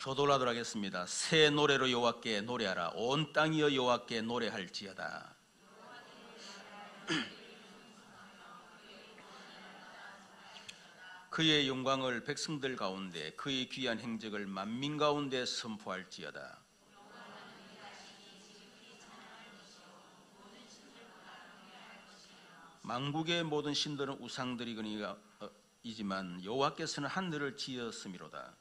교도하도록 하겠습니다. 새 노래로 여호와께 노래하라. 온 땅이여 여호와께 노래할지어다. 그의 영광을 백성들 가운데, 그의 귀한 행적을 만민 가운데 선포할지어다. 만국의 모든 신들은 우상들이거니이지만 여호와께서는 하늘을 지었음이로다.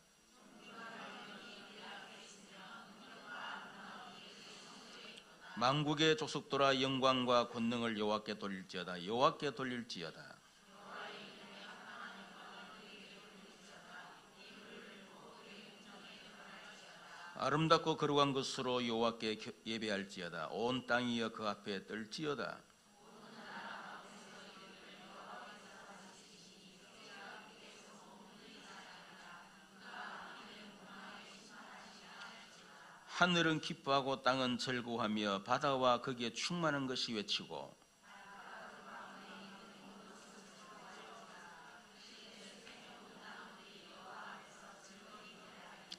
만국의 족속들아 영광과 권능을 여호와께 돌릴지어다. 여호와께 돌릴지어다. 아름답고 거룩한 것으로 여호와께 예배할지어다. 온 땅이여 그 앞에 떨지어다. 하늘은 기뻐하고 땅은 즐거워하며 바다와 거기에 충만한 것이 외치고,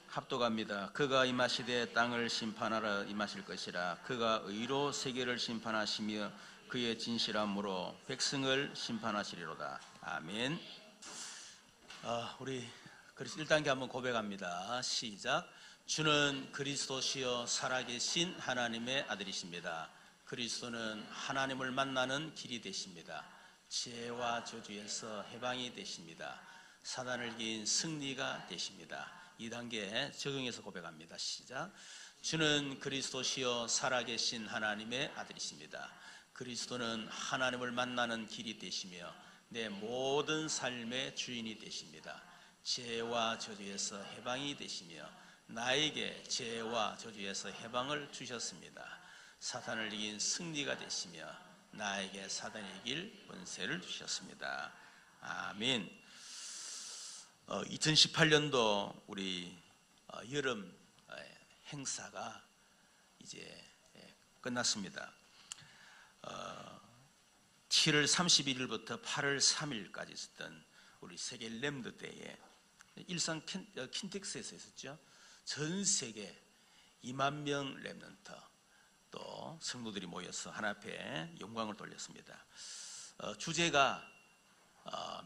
합독합니다. 그가 임하시되 땅을 심판하러 임하실 것이라. 그가 의로 세계를 심판하시며 그의 진실함으로 백성을 심판하시리로다. 아멘. 우리 1단계 한번 고백합니다. 시작. 주는 그리스도시요 살아계신 하나님의 아들이십니다. 그리스도는 하나님을 만나는 길이 되십니다. 지혜와 저주에서 해방이 되십니다. 사단을 이긴 승리가 되십니다. 2단계 적용해서 고백합니다. 시작. 주는 그리스도시요 살아계신 하나님의 아들이십니다. 그리스도는 하나님을 만나는 길이 되시며 내 모든 삶의 주인이 되십니다. 죄와 저주에서 해방이 되시며 나에게 죄와 저주에서 해방을 주셨습니다. 사탄을 이긴 승리가 되시며 나에게 사단이 이길 권세를 주셨습니다. 아멘. 2018년도 우리 여름 행사가 이제 끝났습니다. 7월 31일부터 8월 3일까지 있었던 우리 세계 램드 대회, 일산 킨텍스에서 있었죠. 전 세계 2만 명 렘넌트 또 성도들이 모여서 하나님 앞에 영광을 돌렸습니다. 주제가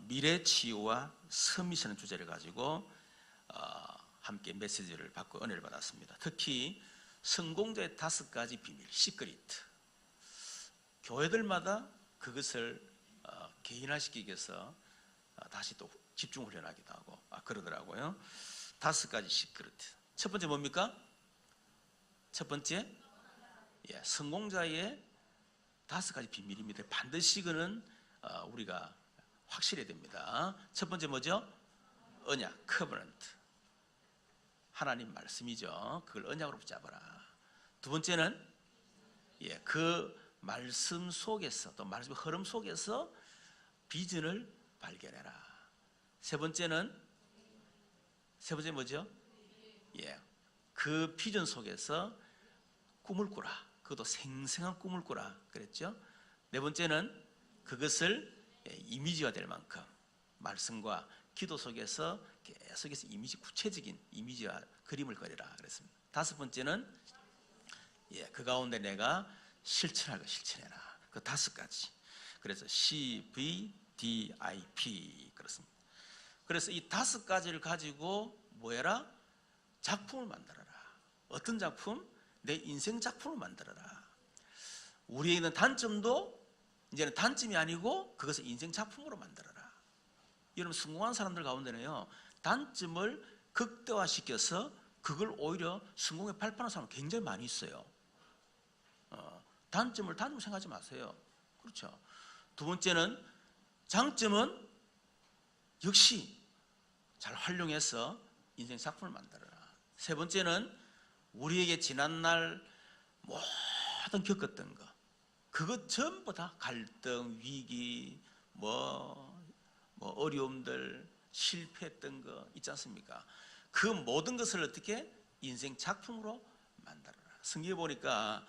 미래 치유와 서미션의 주제를 가지고 함께 메시지를 받고 은혜를 받았습니다. 특히 성공자의 5가지 비밀, 시크릿. 교회들마다 그것을 개인화시키기 위해서 다시 또 집중 훈련하기도 하고 그러더라고요. 5가지 시크릿. 첫 번째 뭡니까? 첫 번째, 성공자의 5가지 비밀입니다. 반드시 그는 우리가 확실해야 됩니다. 첫 번째 뭐죠? 언약, 커버넌트. 하나님 말씀이죠. 그걸 언약으로 붙잡아라. 두 번째는 그 말씀 속에서, 또 말씀의 흐름 속에서 비전을 발견해라. 세 번째 뭐죠? 그 비전 속에서 꿈을 꾸라. 그것도 생생한 꿈을 꾸라 그랬죠. 네 번째는 그것을 이미지화 될 만큼 말씀과 기도 속에서 계속해서 구체적인 이미지와 그림을 그리라 그랬습니다. 다섯 번째는 그 가운데 내가 실천할 거 실천해라. 그 5가지. 그래서 CVDIP 그렇습니다. 그래서 이 5가지를 가지고 뭐해라? 작품을 만들어라. 어떤 작품? 내 인생 작품을 만들어라. 우리에 있는 단점도 이제는 단점이 아니고 그것을 인생 작품으로 만들어라. 여러분, 성공한 사람들 가운데는요, 단점을 극대화시켜서 그걸 오히려 성공에 발판하는 사람 굉장히 많이 있어요. 단점을 생각하지 마세요. 그렇죠. 두 번째는 장점은 역시 잘 활용해서 인생 작품을 만들어라. 세 번째는 우리에게 지난날 모든 겪었던 거, 그것 전부 다 갈등, 위기, 어려움들, 실패했던 거 있지 않습니까? 그 모든 것을 어떻게 인생 작품으로 만들어라. 성경에 보니까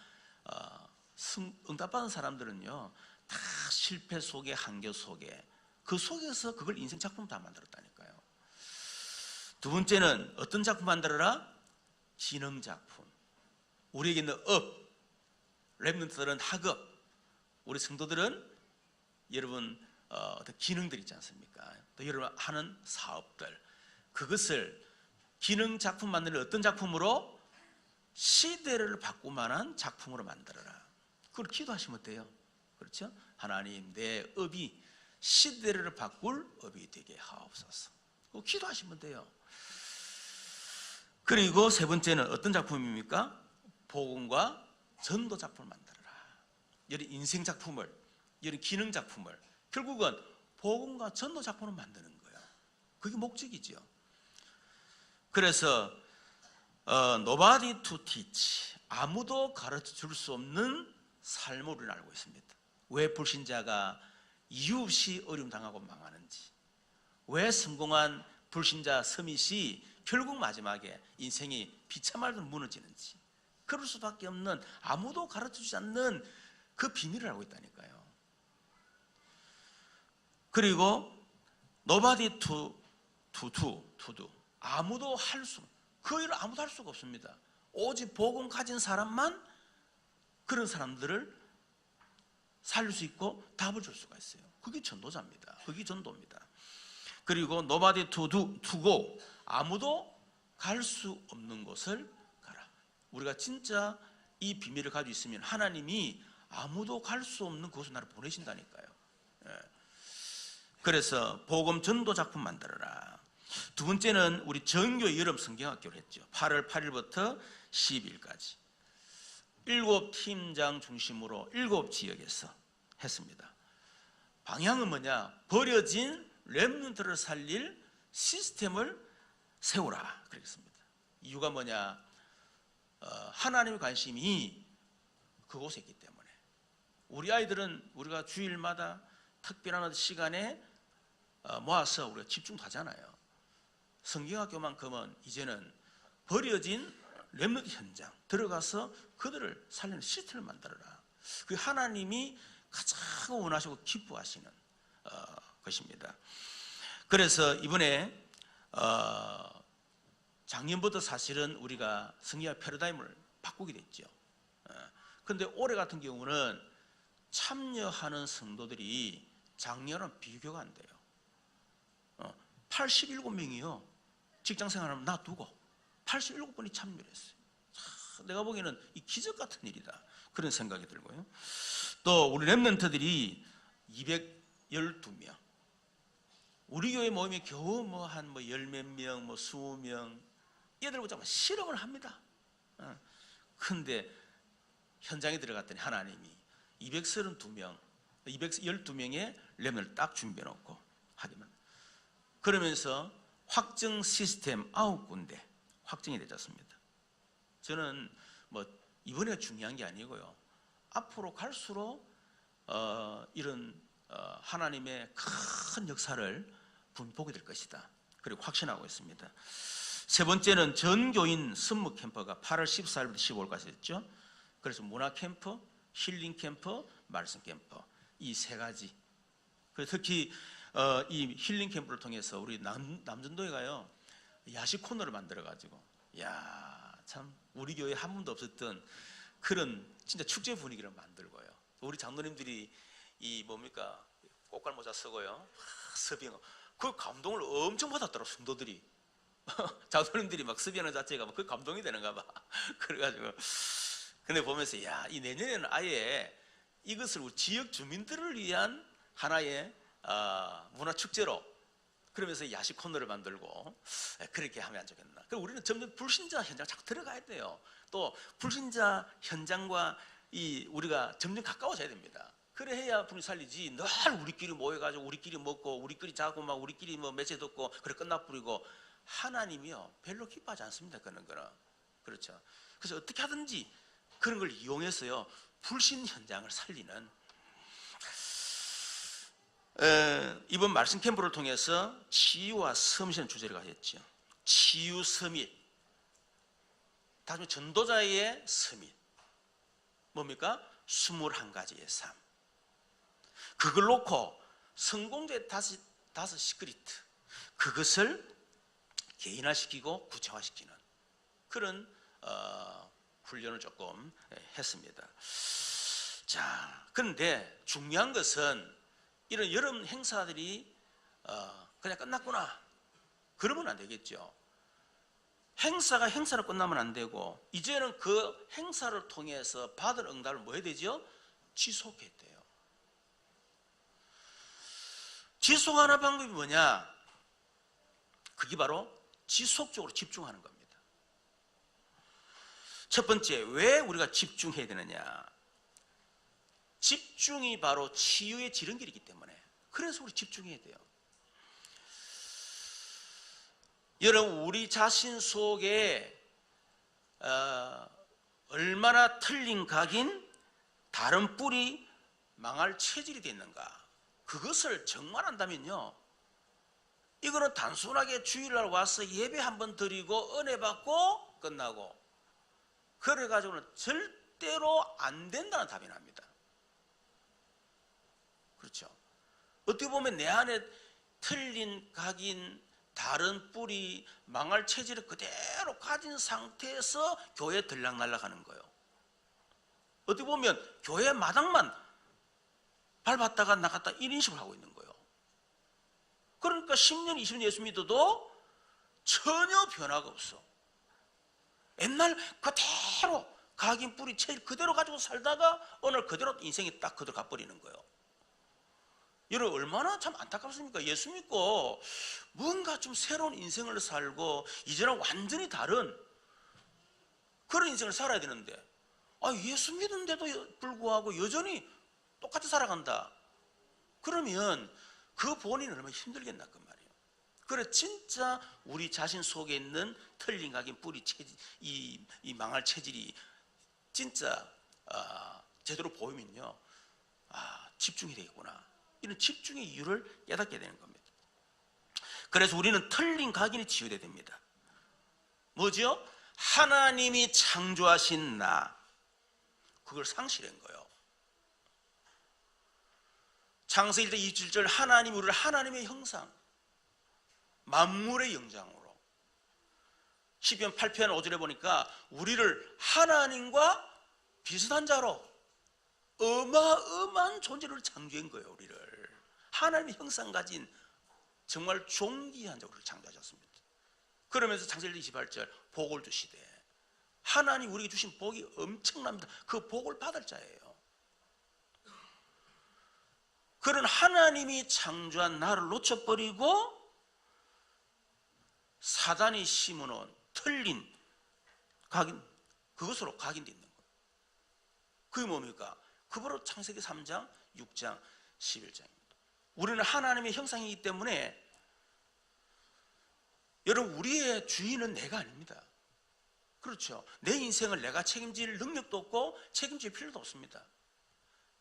응답받은 사람들은요, 다 실패 속에, 한계 속에, 그 속에서 그걸 인생 작품 다 만들었다니까요. 두 번째는 어떤 작품 만들어라? 기능 작품, 우리에게 있는 업, 렘넌트들은 학업, 우리 성도들은 여러분 기능들 있지 않습니까? 또 여러분 하는 사업들, 그것을 기능 작품 만드는 어떤 작품으로? 시대를 바꿀 만한 작품으로 만들어라. 그걸 기도하시면 돼요. 그렇죠? 하나님, 내 업이 시대를 바꿀 업이 되게 하옵소서. 그거 기도하시면 돼요. 그리고 세 번째는 어떤 작품입니까? 복음과 전도 작품을 만들어라. 이런 인생 작품을, 이런 기능 작품을, 결국은 복음과 전도 작품을 만드는 거예요. 그게 목적이죠. 그래서 nobody to teach, 아무도 가르쳐 줄 수 없는 삶을 우리는 알고 있습니다. 왜 불신자가 이유 없이 어려움 당하고 망하는지, 왜 성공한 불신자 서밋이 결국 마지막에 인생이 비참하게 무너지는지, 그럴 수밖에 없는, 아무도 가르쳐주지 않는 그 비밀을 알고 있다니까요. 그리고 nobody to do, 아무도 할 수, 그 일을 아무도 할 수가 없습니다. 오직 복음 가진 사람만 그런 사람들을 살릴 수 있고 답을 줄 수가 있어요. 그게 전도자입니다. 그게 전도입니다. 그리고 nobody to go, 아무도 갈 수 없는 곳을 가라. 우리가 진짜 이 비밀을 가지고 있으면 하나님이 아무도 갈 수 없는 그곳을 나를 보내신다니까요. 그래서 복음 전도 작품 만들어라. 두 번째는 우리 전교의 여름 성경학교를 했죠. 8월 8일부터 12일까지 7팀장 중심으로 7지역에서 했습니다. 방향은 뭐냐? 버려진 렘넌트를 살릴 시스템을 세우라 그랬습니다. 이유가 뭐냐? 하나님의 관심이 그곳에 있기 때문에. 우리 아이들은 우리가 주일마다 특별한 시간에 모아서 우리가 집중하잖아요. 성경학교만큼은 이제는 버려진 렘넌트 현장 들어가서 그들을 살리는 시스템을 만들어라. 그게 하나님이 가장 원하시고 기뻐하시는 것입니다. 그래서 이번에 작년부터 사실은 우리가 성경학 패러다임을 바꾸게 됐죠. 그런데 올해 같은 경우는 참여하는 성도들이 작년은 비교가 안 돼요. 87명이요. 직장생활을 놔두고 87분이 참여를 했어요. 내가 보기에는 이 기적 같은 일이다, 그런 생각이 들고요. 또 우리 렘넌트들이 212명. 우리 교회 모임이 겨우 한 열 몇 명, 20명, 얘들 보자면 실험을 합니다. 그런데 현장에 들어갔더니 하나님이 232명, 212명의 렘넌트를 딱 준비해 놓고 하기만. 그러면서 확정 시스템 9군데 확정이 되졌습니다. 저는 이번에 중요한 게 아니고요, 앞으로 갈수록 이런 하나님의 큰 역사를 보게 될 것이다, 그리고 확신하고 있습니다. 세 번째는 전교인 선무 캠프가 8월 14일부터 15일까지 했죠. 그래서 문화 캠프, 힐링 캠프, 말씀 캠프, 이 세 가지. 특히 이 힐링 캠프를 통해서 우리 남전도회가요, 야식 코너를 만들어가지고, 참 우리 교회에 한 번도 없었던 그런 진짜 축제 분위기를 만들고요. 우리 장로님들이 꽃갈 모자 쓰고요, 섭외, 그 감동을 엄청 받았더라고 성도들이. 장로님들이 막 섭외하는 자체가 그 감동이 되는가 봐. 그래가지고 근데 보면서 이 내년에는 아예 이것을 우리 지역 주민들을 위한 하나의 문화 축제로, 그러면서 야식 코너를 만들고 그렇게 하면 안 좋겠나. 그리고 우리는 점점 불신자 현장 자꾸 들어가야 돼요. 또 불신자 현장과 우리가 점점 가까워져야 됩니다. 그래 해야 분이 살리지. 늘 우리끼리 모여가지고 우리끼리 먹고 우리끼리 자고 막 우리끼리 매체 듣고 그래 끝나버리고, 하나님이요 별로 기뻐하지 않습니다, 그런 거는. 그렇죠. 그래서 어떻게 하든지 그런 걸 이용해서요 불신 현장을 살리는, 이번 말씀 캠프를 통해서 치유와 서밋이라는 주제를 가졌죠. 치유 서밋, 다시 말해 전도자의 서밋. 뭡니까? 21가지의 삶. 그걸 놓고 성공자의 다섯 시크릿, 그것을 개인화시키고 구체화시키는 그런 훈련을 조금 했습니다. 자, 그런데 중요한 것은 이런 여름 행사들이 그냥 끝났구나 그러면 안 되겠죠. 행사가 행사로 끝나면 안 되고 이제는 그 행사를 통해서 받을 응답을 뭐 해야 되죠? 지속해야 돼요. 지속하는 방법이 뭐냐? 그게 바로 지속적으로 집중하는 겁니다. 첫 번째, 왜 우리가 집중해야 되느냐? 집중이 바로 치유의 지름길이기 때문에 그래서 우리 집중해야 돼요. 여러분, 우리 자신 속에 얼마나 틀린 각인 다른 뿔이 망할 체질이 되어 있는가, 그것을 정말 안다면요, 이거는 단순하게 주일날 와서 예배 한번 드리고 은혜 받고 끝나고 그래가지고는 절대로 안 된다는 답이 납니다. 그렇죠? 어떻게 보면 내 안에 틀린 각인 다른 뿔이 망할 체질을 그대로 가진 상태에서 교회에 들락날락하는 거예요. 어떻게 보면 교회 마당만 밟았다가 나갔다 이런 식으로 하고 있는 거예요. 그러니까 10년, 20년 예수 믿어도 전혀 변화가 없어. 옛날 그대로 각인 뿔이 체질 그대로 가지고 살다가 오늘 그대로 인생이 딱 그대로 가버리는 거예요. 여러분, 얼마나 참 안타깝습니까? 예수 믿고 뭔가 좀 새로운 인생을 살고 이제는 완전히 다른 그런 인생을 살아야 되는데 예수 믿은데도 불구하고 여전히 똑같이 살아간다. 그러면 그 본인은 얼마나 힘들겠나 그 말이에요. 그래 진짜 우리 자신 속에 있는 틀린 각인 뿌리 체질, 이 망할 체질이 진짜 제대로 보이면요, 집중이 되겠구나. 이런 집중의 이유를 깨닫게 되는 겁니다. 그래서 우리는 틀린 각인이 치유돼야 됩니다. 뭐죠? 하나님이 창조하신 나, 그걸 상실한 거예요. 창세기 1장 27절 하나님이 우리를 하나님의 형상, 만물의 영장으로, 시편 8편 5절에 보니까 우리를 하나님과 비슷한 자로 어마어마한 존재를 창조한 거예요. 우리를 하나님의 형상 가진 정말 존귀한 자로 창조하셨습니다. 그러면서 창세기 28절 복을 주시되, 하나님 우리에게 주신 복이 엄청납니다. 그 복을 받을 자예요. 그런 하나님이 창조한 나를 놓쳐버리고 사단이 심어놓은 틀린 각인, 그것으로 각인되어 있는 거예요. 그게 뭡니까? 그 바로 창세기 3장, 6장, 11장입니다. 우리는 하나님의 형상이기 때문에 여러분, 우리의 주인은 내가 아닙니다. 그렇죠? 내 인생을 내가 책임질 능력도 없고 책임질 필요도 없습니다.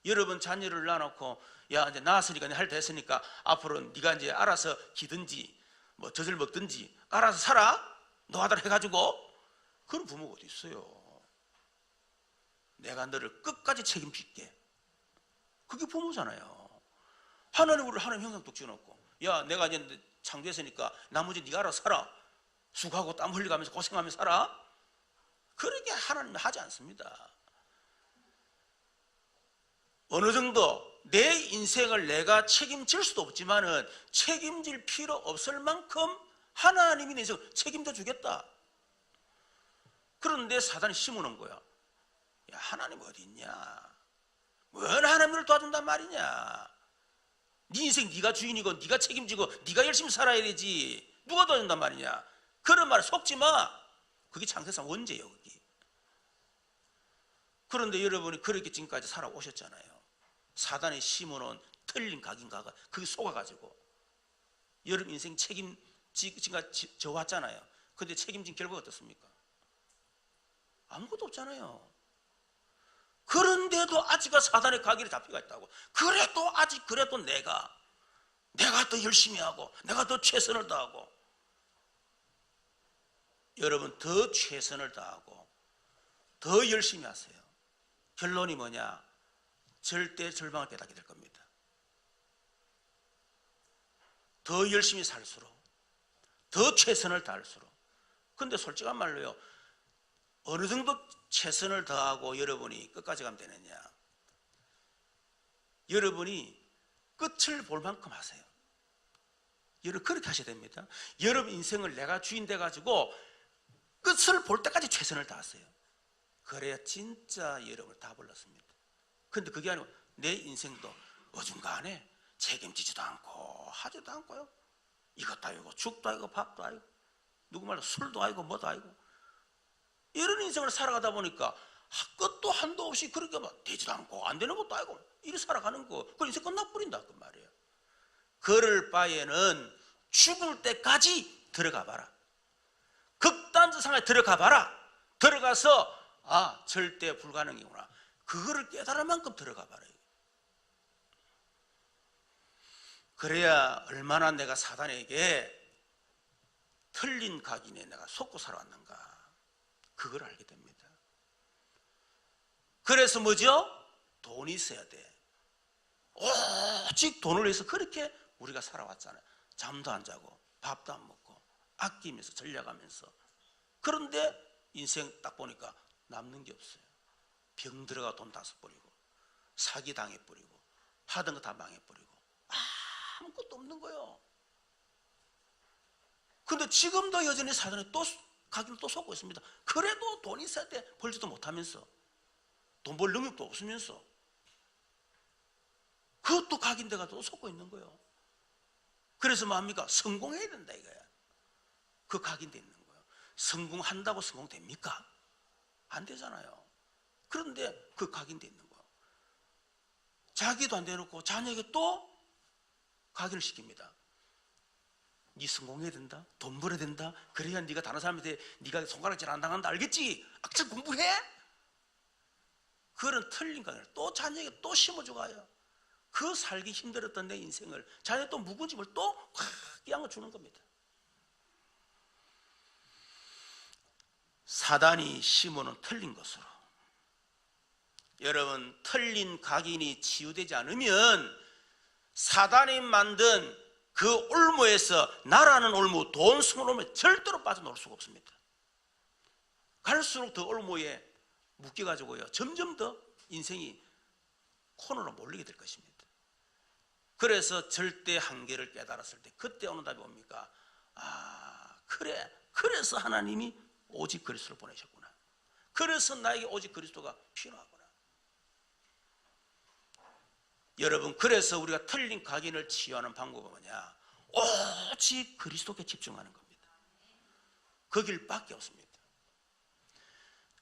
여러분 자녀를 낳아놓고 야 이제 낳았으니까 할 때 됐으니까 앞으로 네가 이제 알아서 기든지 뭐 젖을 먹든지 알아서 살아 노하다 해가지고, 그런 부모가 어디 있어요? 내가 너를 끝까지 책임질게. 그게 부모잖아요. 하나님 우리를 하나님 형상 똑 지어놓고 야 내가 이제 창조했으니까 나머지 네가 알아서 살아. 수고하고 땀 흘려가면서 고생하면서 살아. 그렇게 하나님은 하지 않습니다. 어느 정도 내 인생을 내가 책임질 수도 없지만은 책임질 필요 없을 만큼 하나님이 내 인생을 책임져 주겠다. 그런데 사단이 심어놓은 거야. 야 하나님 어디 있냐? 뭘 하나님을 도와준단 말이냐? 네 인생 네가 주인이고 네가 책임지고 네가 열심히 살아야 되지 누가 도와준단 말이냐? 그런 말에 속지 마. 그게 창세상 원죄예요. 그게. 그런데 여러분이 그렇게 지금까지 살아오셨잖아요. 사단이 심어놓은 틀린 각인가가 그게 속아가지고 여러분 인생 지금까지 져왔잖아요. 근데 책임진 결과가 어떻습니까? 아무것도 없잖아요. 그런데도 아직은 사단의 각인에 잡혀가 있다고. 그래도 내가 더 열심히 하고 내가 더 최선을 다하고. 여러분 더 최선을 다하고 더 열심히 하세요. 결론이 뭐냐? 절대 절망을 깨닫게 될 겁니다. 더 열심히 살수록 더 최선을 다할수록. 근데 솔직한 말로요, 어느 정도 최선을 다하고 여러분이 끝까지 가면 되느냐? 여러분이 끝을 볼 만큼 하세요. 여러분 그렇게 하셔야 됩니다. 여러분 인생을 내가 주인 돼가지고 끝을 볼 때까지 최선을 다하세요. 그래야 진짜 여러분을 다 불렀습니다. 근데 그게 아니고 내 인생도 어중간해 책임지지도 않고 하지도 않고요. 이것도 아니고 죽도 아니고 밥도 아니고 누구 말로 술도 아니고 뭐도 아니고 이런 인생을 살아가다 보니까 끝도 한도 없이 그렇게 막 되지도 않고 안 되는 것도 아니고 이렇게 살아가는 거 그 인생 끝나버린다 그 말이에요. 그럴 바에는 죽을 때까지 들어가 봐라. 극단적 상황에 들어가 봐라. 들어가서 절대 불가능이구나. 그거를 깨달을 만큼 들어가 봐라. 그래야 얼마나 내가 사단에게 틀린 각인에 내가 속고 살아왔는가 그걸 알게 됩니다. 그래서 뭐죠? 돈이 있어야 돼. 오직 돈을 위해서 그렇게 우리가 살아왔잖아요. 잠도 안 자고 밥도 안 먹고 아끼면서 전략하면서. 그런데 인생 딱 보니까 남는 게 없어요. 병 들어가 돈 다 써버리고 사기 당해버리고 하던 거 다 망해버리고 아무것도 없는 거예요. 근데 지금도 여전히 사단에 또 가기를 또 속고 있습니다. 그래도 돈이 있어야 돼. 벌지도 못하면서 돈 벌 능력도 없으면서 그것도 각인데가 또 속고 있는 거예요. 그래서 뭐합니까? 성공해야 된다 이거야. 그 각인돼 있는 거예요. 성공한다고 성공됩니까? 안 되잖아요. 그런데 그 각인돼 있는 거예요. 자기도 안 대놓고 자녀에게 또 각인을 시킵니다. 네 성공해야 된다. 돈 벌어야 된다. 그래야 네가 다른 사람한테 네가 손가락질 안 당한다. 알겠지? 악착 공부해? 그런 틀린 각인을 또 자녀에게 또 심어주고 가요. 그 살기 힘들었던 내 인생을 자녀 또 묵은 짐을 또 확 끼얹어 주는 겁니다. 사단이 심어놓은 틀린 것으로 여러분 틀린 각인이 치유되지 않으면 사단이 만든 그 올무에서 나라는 올무, 돈, 승을 올무에 절대로 빠져나올 수가 없습니다. 갈수록 더 올무에 묶여가지고요 점점 더 인생이 코너로 몰리게 될 것입니다. 그래서 절대 한계를 깨달았을 때 그때 오는 답이 뭡니까? 그래서 하나님이 오직 그리스도를 보내셨구나. 그래서 나에게 오직 그리스도가 필요하구나. 여러분 그래서 우리가 틀린 각인을 치유하는 방법은 뭐냐? 오직 그리스도께 집중하는 겁니다. 그 길밖에 없습니다.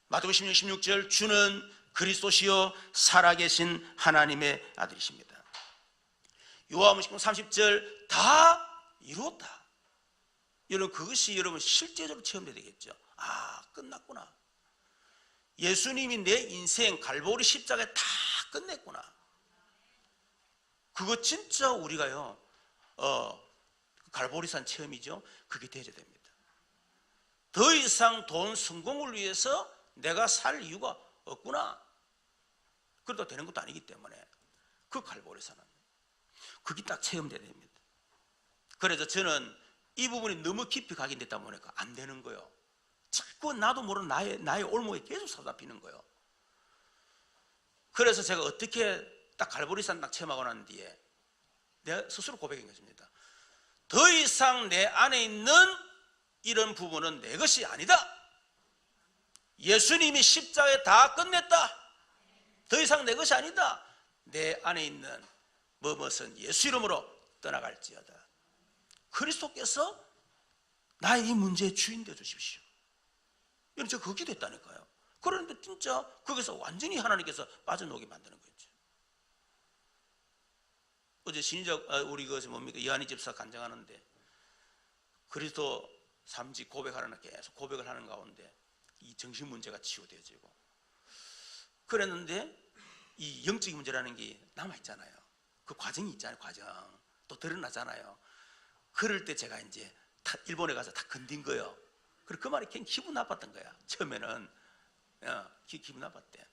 마태복음 16장 16절 주는 그리스도시요 살아계신 하나님의 아들이십니다. 요한복음 19장 30절 다 이루었다. 여러분 그것이 여러분 실제적으로 체험돼야 되겠죠. 끝났구나. 예수님이 내 인생 갈보리 십자가에 다 끝냈구나. 그거 진짜 우리가요 갈보리산 체험이죠. 그게 되어야 됩니다. 더 이상 돈 성공을 위해서 내가 살 이유가 없구나. 그래도 되는 것도 아니기 때문에 그 갈보리산은 그게 딱 체험돼야 됩니다. 그래서 저는 이 부분이 너무 깊이 각인됐다 보니까 안 되는 거예요. 자꾸 나도 모르는 나의 올무에 계속 사로잡히는 거예요. 그래서 제가 어떻게 딱 갈보리산 딱 체험하고 난 뒤에 내가 스스로 고백한 것입니다. 더 이상 내 안에 있는 이런 부분은 내 것이 아니다. 예수님이 십자가에 다 끝냈다. 더 이상 내 것이 아니다. 내 안에 있는 무엇은 예수 이름으로 떠나갈지어다. 그리스도께서 나의 이 문제의 주인 되어 주십시오. 여러분 제가 그렇게 됐다니까요. 그런데 진짜 거기서 완전히 하나님께서 빠져나오게 만드는 거죠. 어제 신인적 우리 그것이 뭡니까? 이한희 집사 간증하는데 그리스도 삼직 고백하는 계속 고백을 하는 가운데 이 정신 문제가 치유되어지고 그랬는데 이 영적인 문제라는 게 남아있잖아요. 그 과정이 있잖아요. 과정 또 드러나잖아요. 그럴 때 제가 이제 일본에 가서 다 건든 거예요. 그리고 그 말이 굉장히 기분 나빴던 거야. 처음에는 기분 나빴대.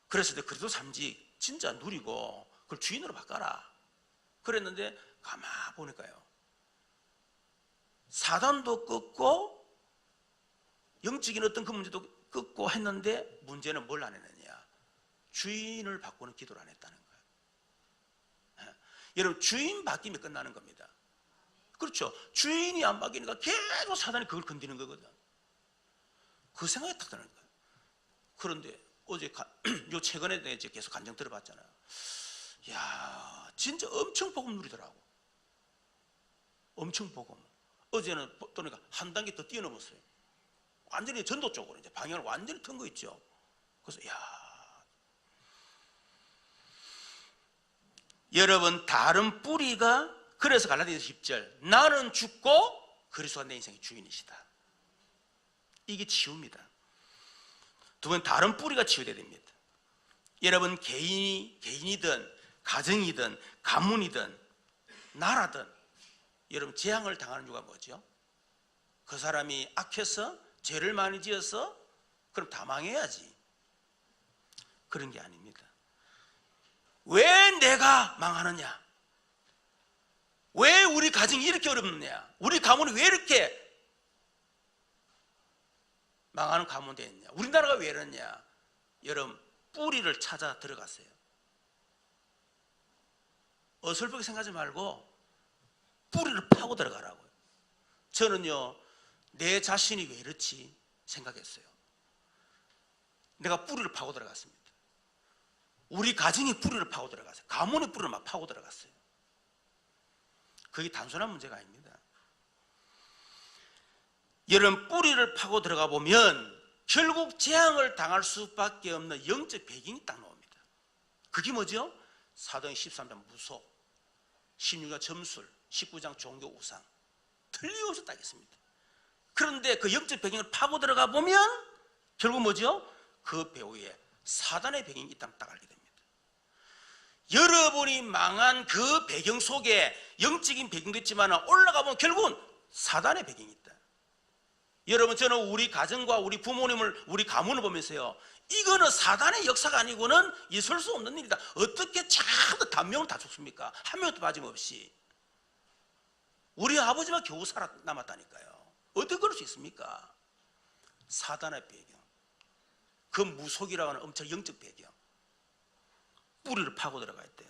그래서 그래도 삼직 진짜 누리고 그걸 주인으로 바꿔라 그랬는데 가만 보니까요 사단도 꺾고 영적인 어떤 그 문제도 끊고 했는데 문제는 뭘 안 했느냐? 주인을 바꾸는 기도를 안 했다는 거예요. 여러분, 주인 바뀌면 끝나는 겁니다. 그렇죠? 주인이 안 바뀌니까 계속 사단이 그걸 건드리는 거거든. 그 생각이 딱 드는 거예요. 그런데 어제 요 최근에 이제 계속 간증 들어봤잖아요. 야, 진짜 엄청 복음 누리더라고. 엄청 복음. 어제는 그러니까 한 단계 더 뛰어넘었어요. 완전히 전도 쪽으로 이제 방향을 완전히 튼 거 있죠. 그래서 여러분, 다른 뿌리가, 그래서 갈라디아서 10절, 나는 죽고 그리스도가 내 인생의 주인이시다. 이게 치유입니다. 두 번, 다른 뿌리가 치유돼야 됩니다. 여러분, 개인이든 가정이든 가문이든 나라든 여러분, 재앙을 당하는 이유가 뭐죠? 그 사람이 악해서 죄를 많이 지어서 그럼 다 망해야지. 그런 게 아닙니다. 왜 내가 망하느냐? 왜 우리 가정이 이렇게 어렵느냐? 우리 가문이 왜 이렇게 망하는 가문 됐냐? 우리나라가 왜 이러냐? 여러분, 뿌리를 찾아 들어갔어요. 어설프게 생각하지 말고 뿌리를 파고 들어가라고요. 저는요, 내 자신이 왜 이렇지 생각했어요. 내가 뿌리를 파고 들어갔습니다. 우리 가정이 뿌리를 파고 들어갔어요. 가문의 뿌리를 막 파고 들어갔어요. 그게 단순한 문제가 아닙니다. 여러분, 뿌리를 파고 들어가 보면 결국 재앙을 당할 수밖에 없는 영적 배경이 딱 나옵니다. 그게 뭐죠? 사도행 13장 무속, 16장 점술, 19장 종교 우상, 틀림없이 딱 있습니다. 그런데 그 영적 배경을 파고 들어가 보면 결국 뭐죠? 그 배후에 사단의 배경이 있다는 딱 알게 됩니다. 여러분이 망한 그 배경 속에 영적인 배경도 있지만 올라가 보면 결국은 사단의 배경이 있다. 여러분, 저는 우리 가정과 우리 부모님을, 우리 가문을 보면서요, 이거는 사단의 역사가 아니고는 있을 수 없는 일이다. 어떻게 자꾸 단명을 다 죽습니까? 한 명도 빠짐없이. 우리 아버지만 겨우 살아남았다니까요. 어떻게 그럴 수 있습니까? 사단의 배경, 그 무속이라고 하는 엄청 영적 배경, 뿌리를 파고 들어가 있대요.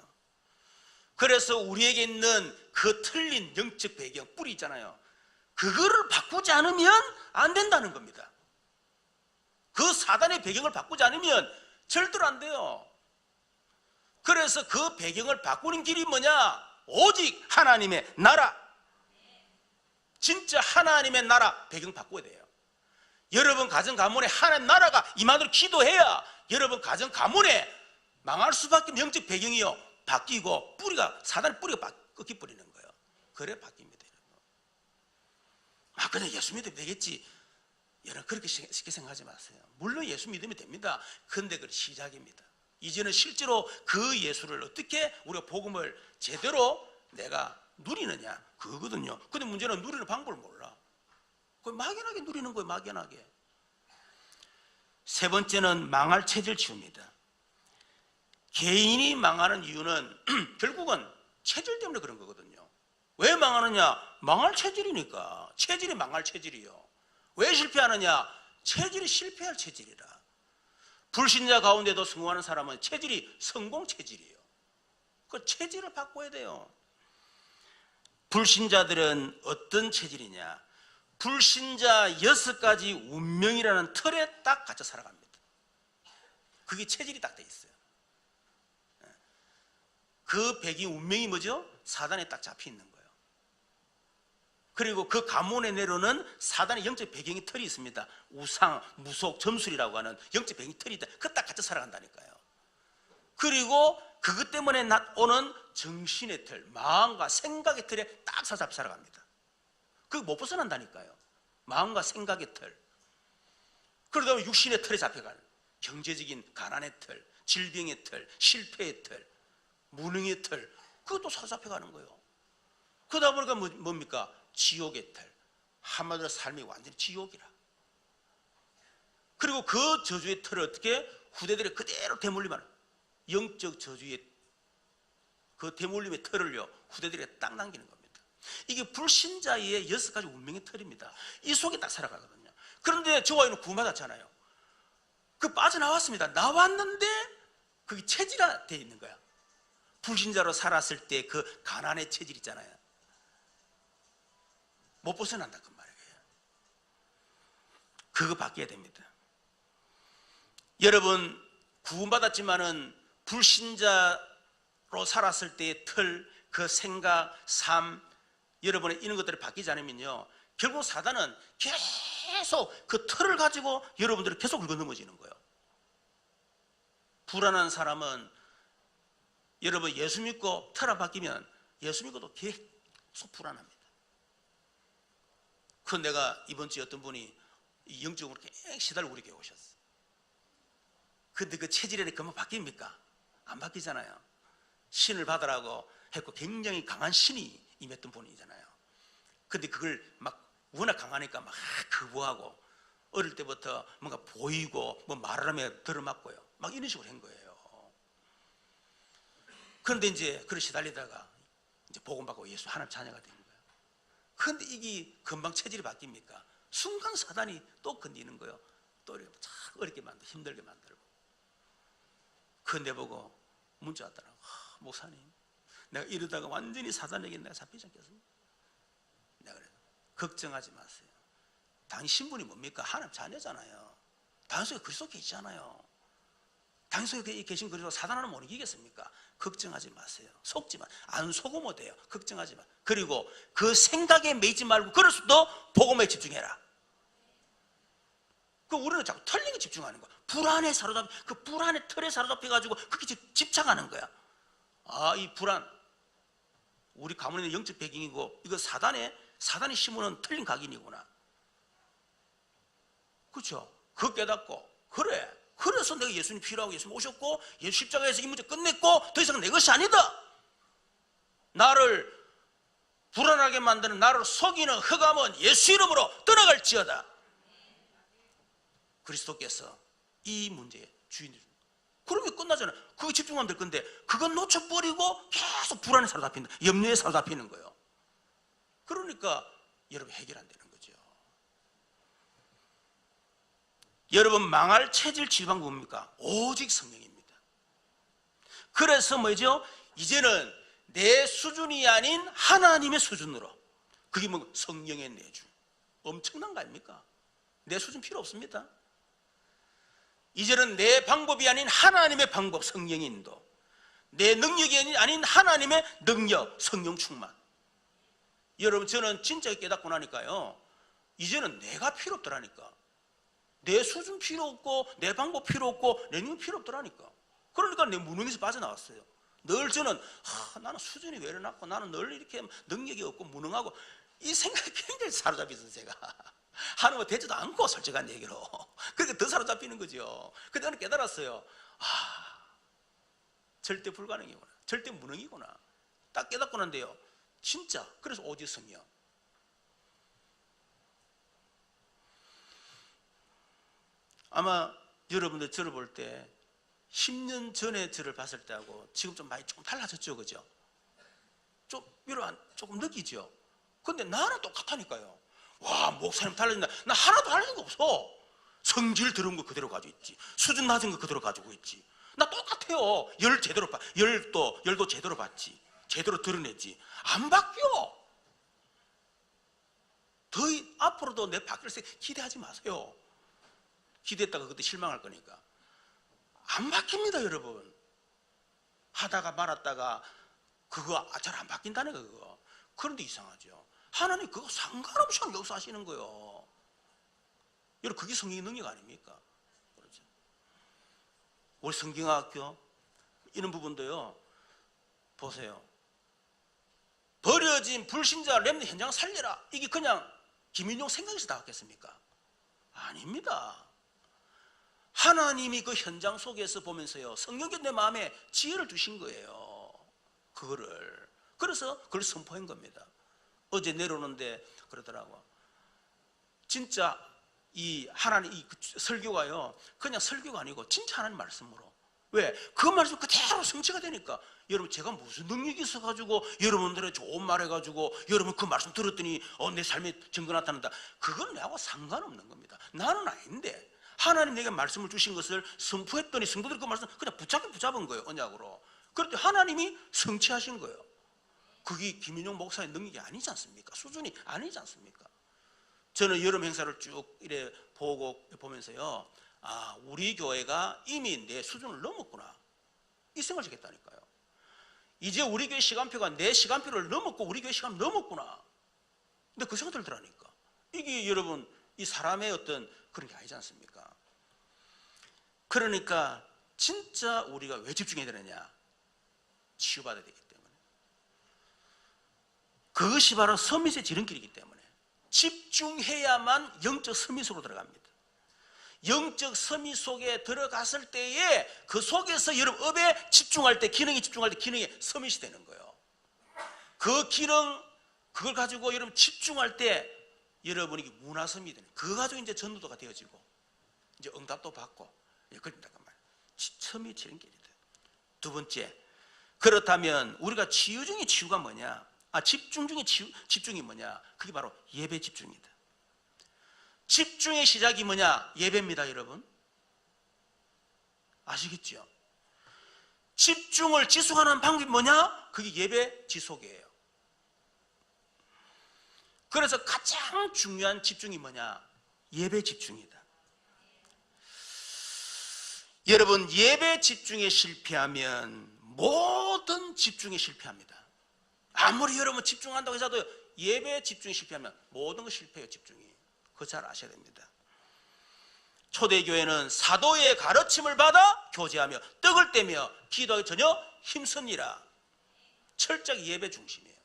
그래서 우리에게 있는 그 틀린 영적 배경, 뿌리 있잖아요. 그거를 바꾸지 않으면 안 된다는 겁니다. 그 사단의 배경을 바꾸지 않으면 절대로 안 돼요. 그래서 그 배경을 바꾸는 길이 뭐냐? 오직 하나님의 나라. 진짜 하나님의 나라 배경 바꿔야 돼요. 여러분 가정 가문에 하나님 나라가 임하도록 기도해야 여러분 가정 가문에 망할 수밖에 없는 영적 배경이요 바뀌고 뿌리가, 사단의 뿌리가 꺾이 버리는 거예요. 그래 바뀝니다. 그냥 예수 믿으면 되겠지. 여러분 그렇게 쉽게 생각하지 마세요. 물론 예수 믿으면 됩니다. 그런데 그건 시작입니다. 이제는 실제로 그 예수를 어떻게 우리가 복음을 제대로 내가 누리느냐 그거거든요. 근데 문제는 누리는 방법을 몰라. 그 막연하게 누리는 거예요. 막연하게. 세 번째는 망할 체질 치유입니다. 개인이 망하는 이유는 결국은 체질 때문에 그런 거거든요. 왜 망하느냐? 망할 체질이니까. 체질이 망할 체질이요. 왜 실패하느냐? 체질이 실패할 체질이라. 불신자 가운데도 성공하는 사람은 체질이 성공 체질이에요. 그 체질을 바꿔야 돼요. 불신자들은 어떤 체질이냐? 불신자 6가지 운명이라는 틀에 딱 갇혀 살아갑니다. 그게 체질이 딱 돼 있어요. 그 배경 운명이 뭐죠? 사단에 딱 잡혀 있는 거예요. 그리고 그 가문의 내로는 사단의 영적 배경이 틀이 있습니다. 우상, 무속, 점술이라고 하는 영적 배경이 틀이 있다. 그 딱 갇혀 살아간다니까요. 그리고 그것 때문에 오는 정신의 틀, 마음과 생각의 틀에 딱 사잡혀 살아갑니다. 그거 못 벗어난다니까요. 마음과 생각의 틀. 그러다 보면 육신의 틀에 잡혀가는 경제적인 가난의 틀, 질병의 틀, 실패의 틀, 무능의 틀, 그것도 사잡혀가는 거예요. 그러다 보니까 뭡니까? 지옥의 틀. 한마디로 삶이 완전히 지옥이라. 그리고 그 저주의 틀을 어떻게 후대들이 그대로 되물리면 영적 저주의 그 되물림의 틀을요 후대들이 딱 남기는 겁니다. 이게 불신자의 6가지 운명의 틀입니다. 이 속에 딱 살아가거든요. 그런데 저와이는 구원받았잖아요. 그 빠져나왔습니다. 나왔는데 그게 체질화되어 있는 거야. 불신자로 살았을 때 그 가난의 체질 있잖아요. 못 벗어난다 그 말이에요. 그거 바뀌어야 됩니다. 여러분 구원받았지만은 불신자로 살았을 때의 틀, 그 생각, 삶, 여러분의 이런 것들이 바뀌지 않으면요, 결국 사단은 계속 그 틀을 가지고 여러분들을 계속 긁어 넘어지는 거예요. 불안한 사람은 여러분 예수 믿고 틀 안 바뀌면 예수 믿고도 계속 불안합니다. 그 내가 이번 주에 어떤 분이 영적으로 계속 시달리고 우리 교회 오셨어. 근데 그 체질이 금방 바뀝니까? 안 바뀌잖아요. 신을 받으라고 했고 굉장히 강한 신이 임했던 분이잖아요. 근데 그걸 막 워낙 강하니까 막 거부하고 어릴 때부터 뭔가 보이고 뭐 말을 하면 들어맞고요. 막 이런 식으로 한 거예요. 그런데 이제 그걸 시달리다가 이제 복음받고 예수 하나님 자녀가 된 거예요. 그런데 이게 금방 체질이 바뀝니까? 순간 사단이 또 건드리는 거예요. 또 이렇게 참 어렵게 만들고 힘들게 만들고. 그 내보고 문자 왔더라고. 목사님, 내가 이러다가 완전히 사단에게 내가 잡히지 않겠습니까? 내가 그래, 걱정하지 마세요. 당신 신분이 뭡니까? 하나님 자녀잖아요. 당신 속에 그리스도 계시잖아요. 당신 속에 계신 그리스도 사단 하나 못 이기겠습니까? 걱정하지 마세요. 속지 마. 안 속으면 돼요. 걱정하지 마. 그리고 그 생각에 매이지 말고 그럴 수도 복음에 집중해라. 그 우리는 자꾸 틀린 게 집중하는 거야. 불안에 사로잡혀, 그 불안의 틀에 사로잡혀가지고 그렇게 집착하는 거야. 아, 이 불안. 우리 가문에는 영적 배경이고, 이거 사단이 심으는 틀린 각인이구나. 그렇죠? 그거 깨닫고, 그래. 그래서 내가 예수님 필요하고 예수님 오셨고, 예수 십자가에서 이 문제 끝냈고, 더 이상 내 것이 아니다. 나를 불안하게 만드는, 나를 속이는 흑암은 예수 이름으로 떠나갈지어다. 그리스도께서 이 문제의 주인이죠. 그러면 끝나잖아요. 그거 집중하면 될 건데 그건 놓쳐버리고 계속 불안에 사로잡힌다. 염려에 사로잡히는 거예요. 그러니까 여러분 해결 안 되는 거죠. 여러분 망할 체질 치유 방법은 뭡니까? 오직 성령입니다. 그래서 뭐죠? 이제는 내 수준이 아닌 하나님의 수준으로, 그게 뭐 성령의 내주. 엄청난 거 아닙니까? 내 수준 필요 없습니다. 이제는 내 방법이 아닌 하나님의 방법, 성령의 인도, 내 능력이 아닌 하나님의 능력, 성령 충만. 여러분 저는 진짜 깨닫고 나니까요, 이제는 내가 필요 없더라니까. 내 수준 필요 없고 내 방법 필요 없고 내 능력 필요 없더라니까. 그러니까 내 무능에서 빠져나왔어요. 늘 저는 나는 수준이 왜 이래 낮고 나는 늘 이렇게 능력이 없고 무능하고, 이 생각이 굉장히 사로잡혀서 제가 하는 거 되지도 않고, 솔직한 얘기로. 그러니까 더 사로잡히는 거죠. 그때 저는 깨달았어요. 절대 불가능이구나. 절대 무능이구나. 딱 깨닫고 난데요. 진짜. 그래서 오직 성령. 아마 여러분들 저를 볼 때 10년 전에 저를 봤을 때하고 지금 좀 많이 좀 달라졌죠. 그죠? 좀 조금 느끼죠. 근데 나는 똑같다니까요. 와, 목사님 달라진다. 나 하나도 달라진 거 없어. 성질 들은 거 그대로 가지고 있지. 수준 낮은 거 그대로 가지고 있지. 나 똑같아요. 열도 제대로 받지. 제대로 드러냈지. 안 바뀌어. 더 앞으로도 내 바뀔 때 기대하지 마세요. 기대했다가 그때 실망할 거니까. 안 바뀝니다, 여러분. 하다가 말았다가 그거 잘 안 바뀐다는 거, 그거. 그런데 이상하죠. 하나님 그거 상관없이 역사하시는 거예요. 여러분 그게 성령의 능력 아닙니까? 그렇죠. 우리 성경학교 이런 부분도요, 보세요. 버려진 불신자 렘넌트 현장 살려라. 이게 그냥 김인용 생각에서 나왔겠습니까? 아닙니다. 하나님이 그 현장 속에서 보면서요, 성령께서 내 마음에 지혜를 주신 거예요. 그거를. 그래서 그걸 선포한 겁니다. 어제 내려오는데 그러더라고. 진짜 이 하나님 이 설교가요, 그냥 설교가 아니고 진짜 하나님 말씀으로 왜? 그 말씀 그대로 성취가 되니까. 여러분, 제가 무슨 능력이 있어가지고 여러분들의 좋은 말 해가지고 여러분 그 말씀 들었더니 내 삶에 증거 나타난다. 그건 내하고 상관없는 겁니다. 나는 아닌데 하나님 내게 말씀을 주신 것을 선포했더니 성도들이 그 말씀 그냥 붙잡은 거예요. 언약으로. 그런데 하나님이 성취하신 거예요. 그게 김인용 목사의 능력이 아니지 않습니까? 수준이 아니지 않습니까? 저는 여름 행사를 쭉 이래 보면서요, 우리 교회가 이미 내 수준을 넘었구나, 이 생각을 하겠다니까요. 이제 우리 교회 시간표가 내 시간표를 넘었고 우리 교회 시간 넘었구나. 근데 그 생각 들더라니까. 이게 여러분 이 사람의 어떤 그런 게 아니지 않습니까? 그러니까 진짜 우리가 왜 집중해야 되느냐? 치유받아야 되기 때문에. 그것이 바로 서밋의 지름길이기 때문에 집중해야만 영적 서밋으로 들어갑니다. 영적 서밋 속에 들어갔을 때에 그 속에서 여러분 업에 집중할 때, 기능에 집중할 때 기능이 서밋이 되는 거예요. 그 기능, 그걸 가지고 여러분 집중할 때 여러분이 문화섬이 되는, 그거 가지고 이제 전도도가 되어지고 이제 응답도 받고 그런다 그 말이에요. 서밋 지름길이다. 두 번째, 그렇다면 우리가 치유 중에 치유가 뭐냐? 집중 중에 집중이 뭐냐? 그게 바로 예배 집중이다. 집중의 시작이 뭐냐? 예배입니다, 여러분. 아시겠죠? 집중을 지속하는 방법이 뭐냐? 그게 예배 지속이에요. 그래서 가장 중요한 집중이 뭐냐? 예배 집중이다. 여러분, 예배 집중에 실패하면 모든 집중에 실패합니다. 아무리 여러분 집중한다고 해서도 예배 집중에 실패하면 모든 거 실패해요, 집중이. 그거 잘 아셔야 됩니다. 초대교회는 사도의 가르침을 받아 교제하며 떡을 떼며 기도하기 전혀 힘쓰니라. 철저히 예배 중심이에요.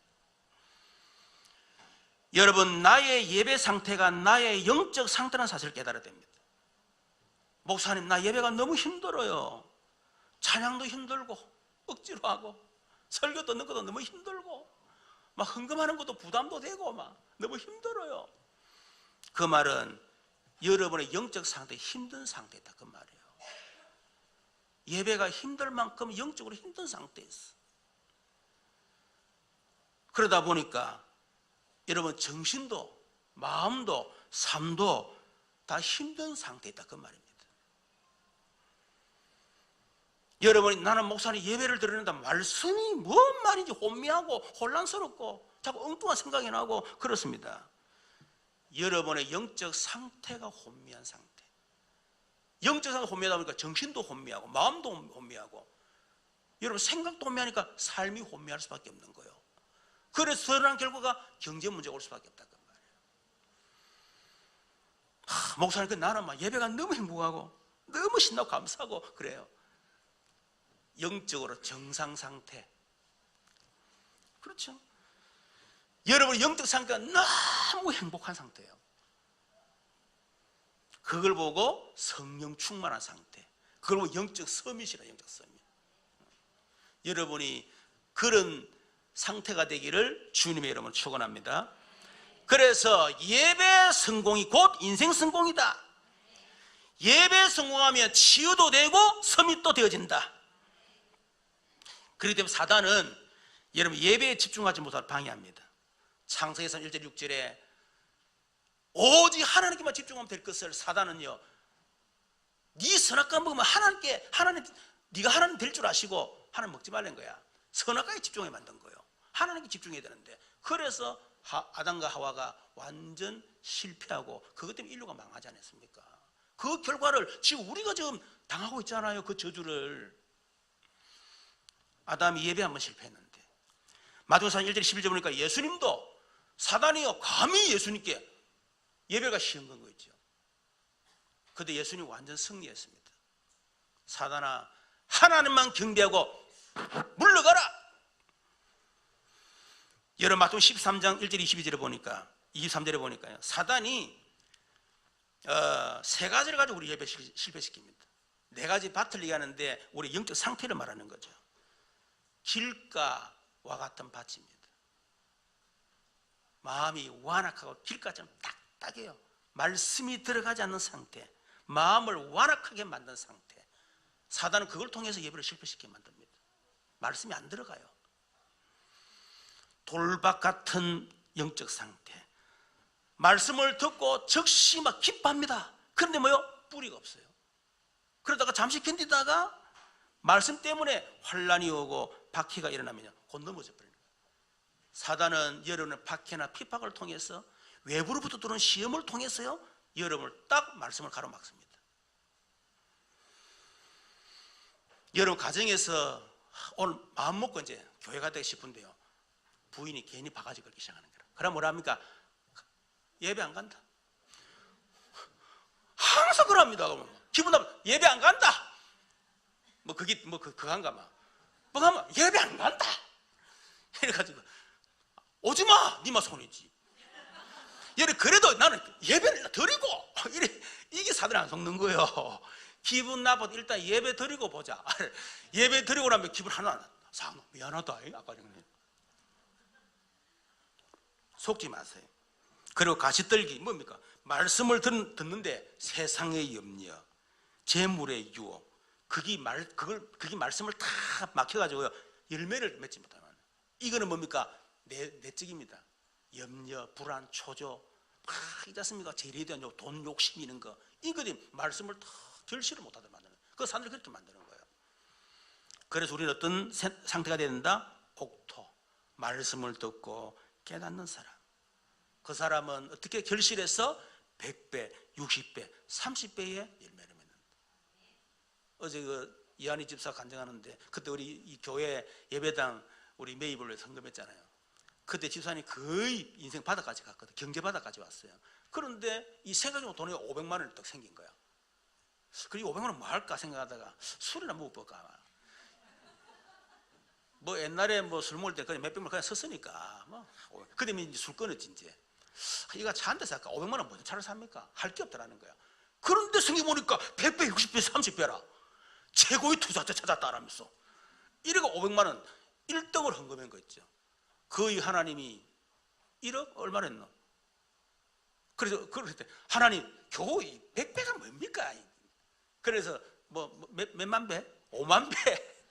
여러분, 나의 예배 상태가 나의 영적 상태라는 사실을 깨달아야 됩니다. 목사님, 나 예배가 너무 힘들어요. 찬양도 힘들고 억지로 하고 설교 듣는 것도 너무 힘들고 막 헌금하는 것도 부담도 되고 막 너무 힘들어요. 그 말은 여러분의 영적 상태, 힘든 상태다 그 말이에요. 예배가 힘들 만큼 영적으로 힘든 상태에 있어. 그러다 보니까 여러분 정신도 마음도 삶도 다 힘든 상태에 있다 그 말입니다. 여러분이 나는 목사님 예배를 드리는데 말씀이 뭔 말인지 혼미하고 혼란스럽고 자꾸 엉뚱한 생각이 나고 그렇습니다. 여러분의 영적 상태가 혼미한 상태. 영적 상태가 혼미하다 보니까 정신도 혼미하고 마음도 혼미하고 여러분 생각도 혼미하니까 삶이 혼미할 수밖에 없는 거예요. 그래서 드러난 결과가 경제 문제가 올 수밖에 없다 그 말이에요. 목사님, 나는 막 예배가 너무 행복하고 너무 신나고 감사하고 그래요. 영적으로 정상 상태. 그렇죠? 여러분의 영적 상태가 너무 행복한 상태예요. 그걸 보고 성령 충만한 상태. 그걸 보고 영적 서밋이라, 영적 서밋. 여러분이 그런 상태가 되기를 주님의 이름으로 축원합니다. 그래서 예배 성공이 곧 인생 성공이다. 예배 성공하면 치유도 되고 서밋도 되어진다. 그렇기 때문에 사단은 여러분 예배에 집중하지 못하도록 방해합니다. 창세기서 1절 6절에 오직 하나님께만 집중하면 될 것을 사단은요, 네 선악과 먹으면 네가 하나님 될 줄 아시고 하나님 먹지 말라는 거야. 선악과에 집중해 만든 거예요. 하나님께 집중해야 되는데, 그래서 아담과 하와가 완전 실패하고 그것 때문에 인류가 망하지 않았습니까? 그 결과를 지금 우리가 지금 당하고 있잖아요. 그 저주를. 아담이 예배 한번 실패했는데 마태복음 1절 11절 보니까 예수님도 사단이요 감히 예수님께 예배가 시험 건 거 있죠. 그런데 예수님 완전 승리했습니다. 사단아, 하나님만 경배하고 물러가라. 여러분 마태복음 13장 1절 22절에 보니까 23절에 보니까요, 사단이 세 가지를 가지고 우리 예배 실패시킵니다. 네 가지 밭을 얘기하는데 우리 영적 상태를 말하는 거죠. 길가와 같은 밭입니다. 마음이 완악하고 길가처럼 딱딱해요. 말씀이 들어가지 않는 상태, 마음을 완악하게 만든 상태. 사단은 그걸 통해서 예배를 실패시키게 만듭니다. 말씀이 안 들어가요. 돌박 같은 영적 상태. 말씀을 듣고 즉시 막 기뻐합니다. 그런데 뭐요? 뿌리가 없어요. 그러다가 잠시 견디다가 말씀 때문에 환란이 오고 박해가 일어나면요, 곧 넘어져 버립니다. 사단은 여러분의 박해나 핍박을 통해서 외부로부터 들어오는 시험을 통해서요, 여러분을 딱 말씀을 가로막습니다. 여러분 가정에서 오늘 마음 먹고 이제 교회 가다 싶은데요, 부인이 괜히 바가지 걸기 시작하는 거예요. 그럼 뭐라 합니까? 예배 안 간다. 항상 그럽니다. 기분 나쁘, 예배 안 간다. 뭐 그게 뭐 그건가 막. 뭐 하면 예배 안 간다. 이래가지고 오지마, 니마 손이지. 얘는 그래도 나는 예배를 드리고 이게 사단이 안 속는 거예요. 기분 나빠도 일단 예배 드리고 보자. 예배 드리고 나면 기분 하나 안 나. 미안하다. 아까 전에 속지 마세요. 그리고 가시떨기 뭡니까? 말씀을 듣는데 세상의 염려, 재물의 유혹, 그게 말씀을 다 막혀가지고요, 열매를 맺지 못하는. 이거는 뭡니까? 내적입니다. 염려, 불안, 초조, 있지 않습니까? 재리에 대한 돈 욕심 이런 거, 이거들이 말씀을 다 결실을 못하게 만드는, 그 사람을 그렇게 만드는 거예요. 그래서 우리는 어떤 상태가 돼야 된다? 옥토, 말씀을 듣고 깨닫는 사람. 그 사람은 어떻게 결실해서 100배, 60배, 30배의 열매를 맺는다. 어제 그 이한희 집사 간증하는데, 그때 우리 이 교회 예배당 우리 매입을 성금했잖아요. 그때 집사님이 거의 인생 바닥까지 갔거든. 경제 바닥까지 왔어요. 그런데 이 세 가지 돈이 500만 원이 딱 생긴 거야. 그리고 500만 원 뭐 할까 생각하다가 술이나 먹어볼까. 뭐 옛날에 뭐 술 먹을 때 그냥 몇백만 원 그냥 썼으니까 뭐. 그다음에 이제 술 끊었지 이제. 이거 차 한 대 살까? 500만 원 무슨 차를 삽니까? 할 게 없더라는 거야. 그런데 생기 보니까 100배, 60배, 30배라. 최고의 투자자 찾았다라면서. 이래가 500만 원 1등을 헌금한 거 있죠. 거의 하나님이 1억 얼마나 했노? 그래서 그럴 때 하나님 겨우 100배가 뭡니까? 그래서 뭐 몇만 배? 5만 배.